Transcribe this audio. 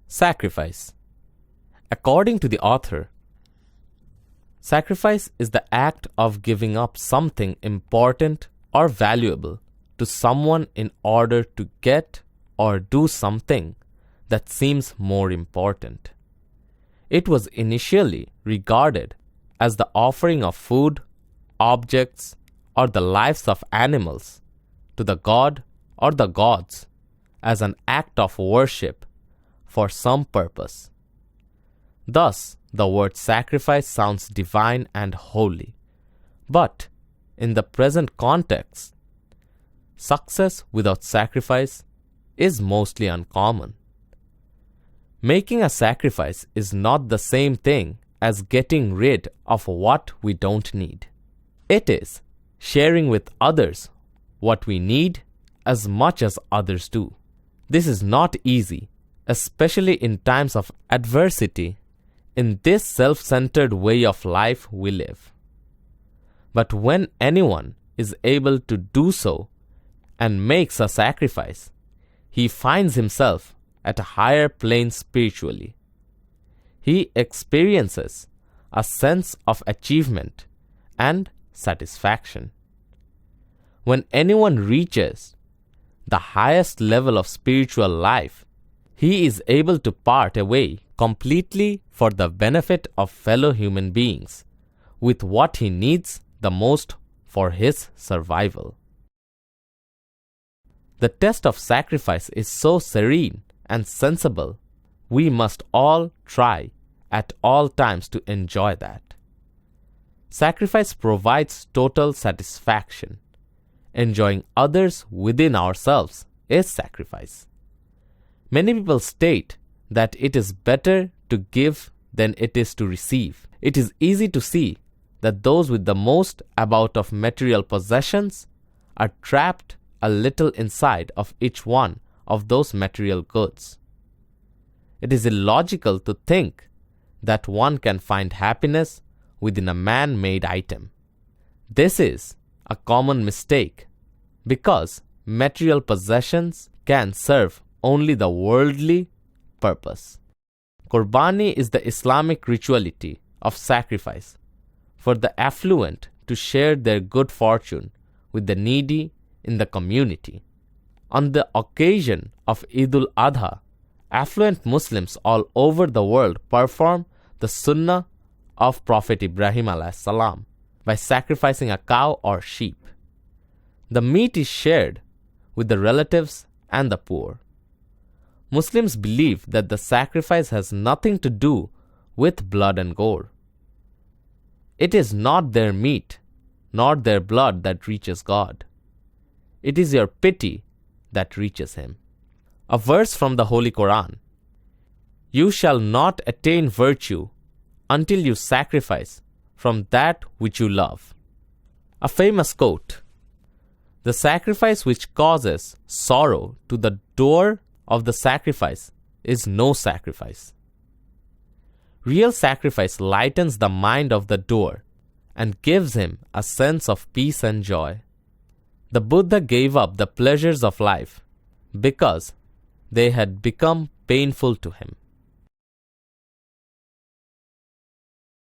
Sacrifice. According to the author, sacrifice is the act of giving up something important or valuable to someone in order to get or do something that seems more important. It was initially regarded as the offering of food, objects, or the lives of animals to the god or the gods as an act of worship for some purpose. Thus, the word sacrifice sounds divine and holy. But, in the present context, success without sacrifice is mostly uncommon. Making a sacrifice is not the same thing as getting rid of what we don't need. It is sharing with others what we need as much as others do. This is not easy, especially in times of adversity in this self-centered way of life we live. But when anyone is able to do so and makes a sacrifice, he finds himself at a higher plane spiritually. He experiences a sense of achievement and satisfaction. When anyone reaches the highest level of spiritual life, he is able to part away completely for the benefit of fellow human beings with what he needs the most for his survival. The test of sacrifice is so serene and sensible, we must all try at all times to enjoy that. Sacrifice provides total satisfaction. Enjoying others within ourselves is sacrifice. Many people state that it is better to give than it is to receive. It is easy to see that those with the most amount of material possessions are trapped a little inside of each one of those material goods. It is illogical to think that one can find happiness within a man-made item. This is a common mistake because material possessions can serve only the worldly purpose. Qurbani is the Islamic rituality of sacrifice for the affluent to share their good fortune with the needy in the community. On the occasion of Eid al-Adha, affluent Muslims all over the world perform the sunnah of Prophet Ibrahim ﷺ by sacrificing a cow or sheep. The meat is shared with the relatives and the poor. Muslims believe that the sacrifice has nothing to do with blood and gore. It is not their meat nor their blood that reaches God. It is your pity that reaches Him. A verse from the Holy Quran: "You shall not attain virtue until you sacrifice from that which you love." A famous quote: "The sacrifice which causes sorrow to the doer of the sacrifice is no sacrifice." Real sacrifice lightens the mind of the doer and gives him a sense of peace and joy. The Buddha gave up the pleasures of life because they had become painful to him.